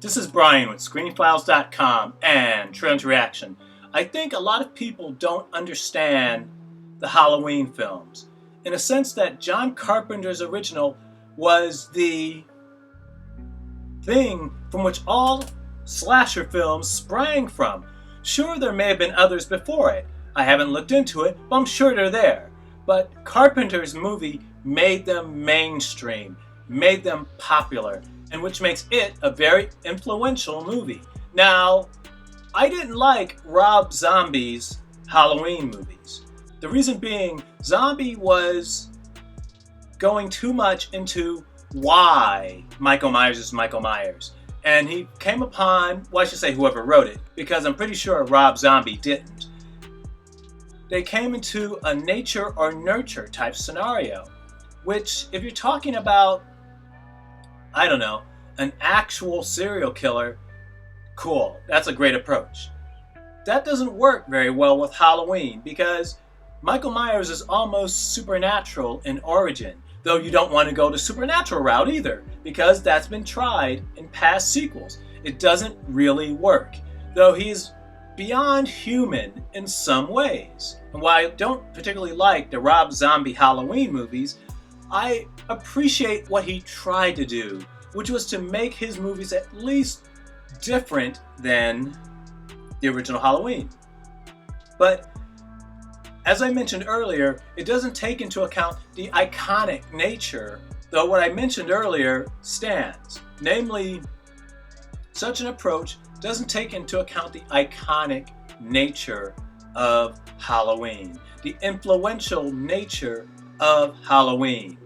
This is Brian with ScreenFiles.com and Trends Reaction. I think a lot of people don't understand the Halloween films, in a sense that John Carpenter's original was the thing from which all slasher films sprang from. Sure, there may have been others before it. I haven't looked into it, but I'm sure they're there. But Carpenter's movie made them mainstream, made them popular, and which makes it a very influential movie. Now, I didn't like Rob Zombie's Halloween movies. The reason being, Zombie was going too much into why Michael Myers is Michael Myers. And he came upon, well, I should say whoever wrote it, because I'm pretty sure Rob Zombie didn't. They came into a nature or nurture type scenario, which if you're talking about, I don't know, an actual serial killer, cool, that's a great approach. That doesn't work very well with Halloween because Michael Myers is almost supernatural in origin, though you don't want to go the supernatural route either, because that's been tried in past sequels. It doesn't really work, though he's beyond human in some ways. And while I don't particularly like the Rob Zombie Halloween movies, I appreciate what he tried to do, which was to make his movies at least different than the original Halloween. But as I mentioned earlier, it doesn't take into account the iconic nature, though what I mentioned earlier stands. Namely, such an approach doesn't take into account the iconic nature of Halloween, the influential nature of Halloween.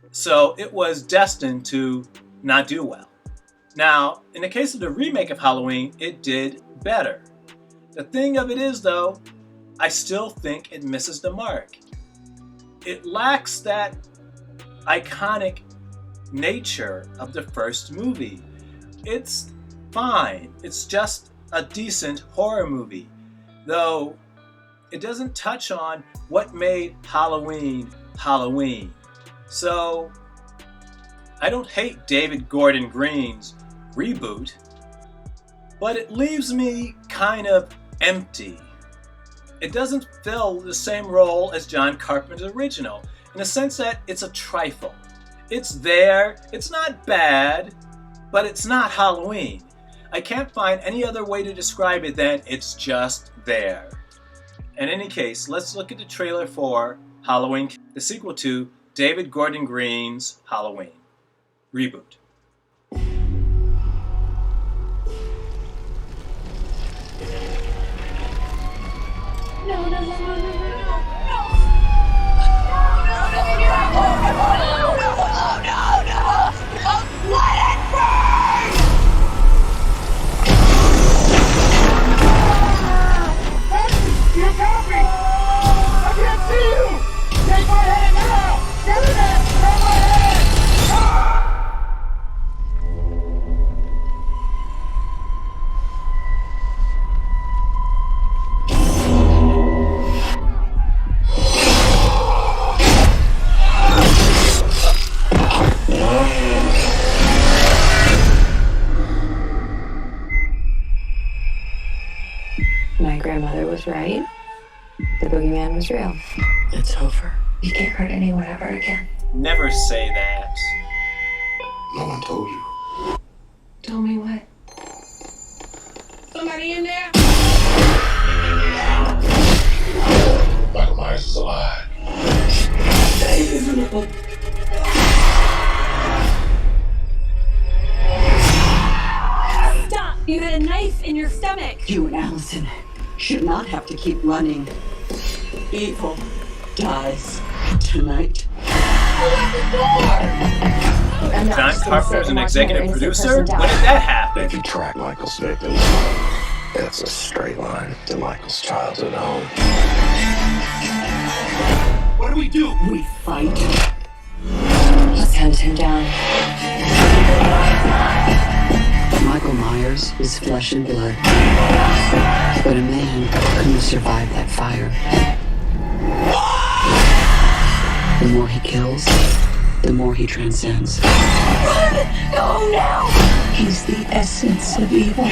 So it was destined to not do well. Now, in the case of the remake of Halloween, it did better. The thing of it is, though, I still think it misses the mark. It lacks that iconic nature of the first movie. It's fine. It's just a decent horror movie, though it doesn't touch on what made Halloween Halloween. So I don't hate David Gordon Green's reboot, but it leaves me kind of empty. It doesn't fill the same role as John Carpenter's original, in the sense that it's a trifle. It's there, it's not bad, but it's not Halloween. I can't find any other way to describe it than it's just there. In any case, let's look at the trailer for Halloween, the sequel to David Gordon Green's Halloween reboot. My grandmother was right. The boogeyman was real. It's over. You can't hurt anyone ever again. Never say that. No one told you. Told me what? Somebody in there? Michael Myers is alive. Stop! You had a knife in your stomach. You and Allison should not have to keep running. Evil dies tonight. John Carpenter's an executive producer? When did that happen? If you track Michael's victims, it's a straight line to Michael's childhood home. What do we do? We fight. Let's hunt him down. Michael Myers is flesh and blood. But a man couldn't survive that fire. The more he kills, the more he transcends. Go now! He's the essence of evil.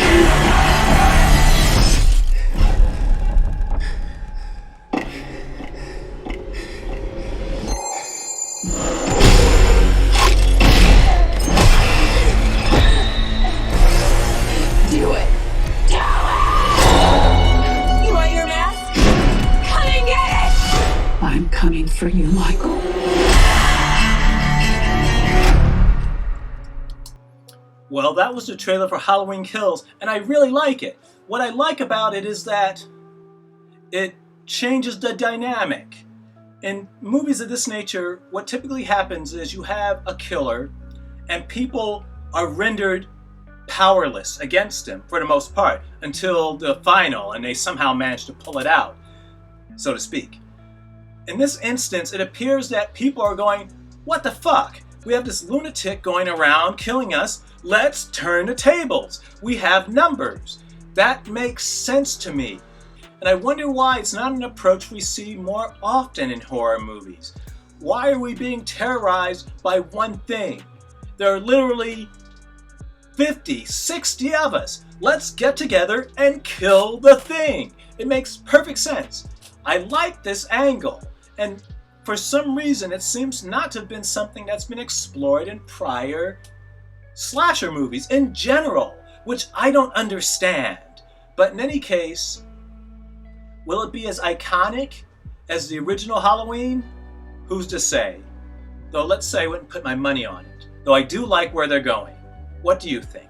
Do it! You want your mask? Come and get it! I'm coming for you, Michael. Well, that was the trailer for Halloween Kills, and I really like it. What I like about it is that it changes the dynamic. In movies of this nature, what typically happens is you have a killer, and people are rendered powerless against him for the most part, until the final, and they somehow manage to pull it out, so to speak. In this instance, it appears that people are going, what the fuck? We have this lunatic going around killing us. Let's turn the tables. We have numbers. That makes sense to me. And I wonder why it's not an approach we see more often in horror movies. Why are we being terrorized by one thing? There are literally 50, 60 of us. Let's get together and kill the thing. It makes perfect sense. I like this angle. And for some reason, it seems not to have been something that's been explored in prior slasher movies in general, which I don't understand. But in any case, will it be as iconic as the original Halloween? Who's to say? Though let's say I wouldn't put my money on it. Though I do like where they're going. What do you think?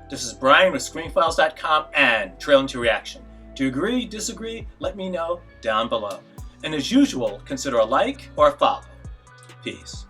This is Brian with ScreenFiles.com and Trailing to Reaction. Do you agree, disagree? Let me know down below. And as usual, consider a like or a follow. Peace.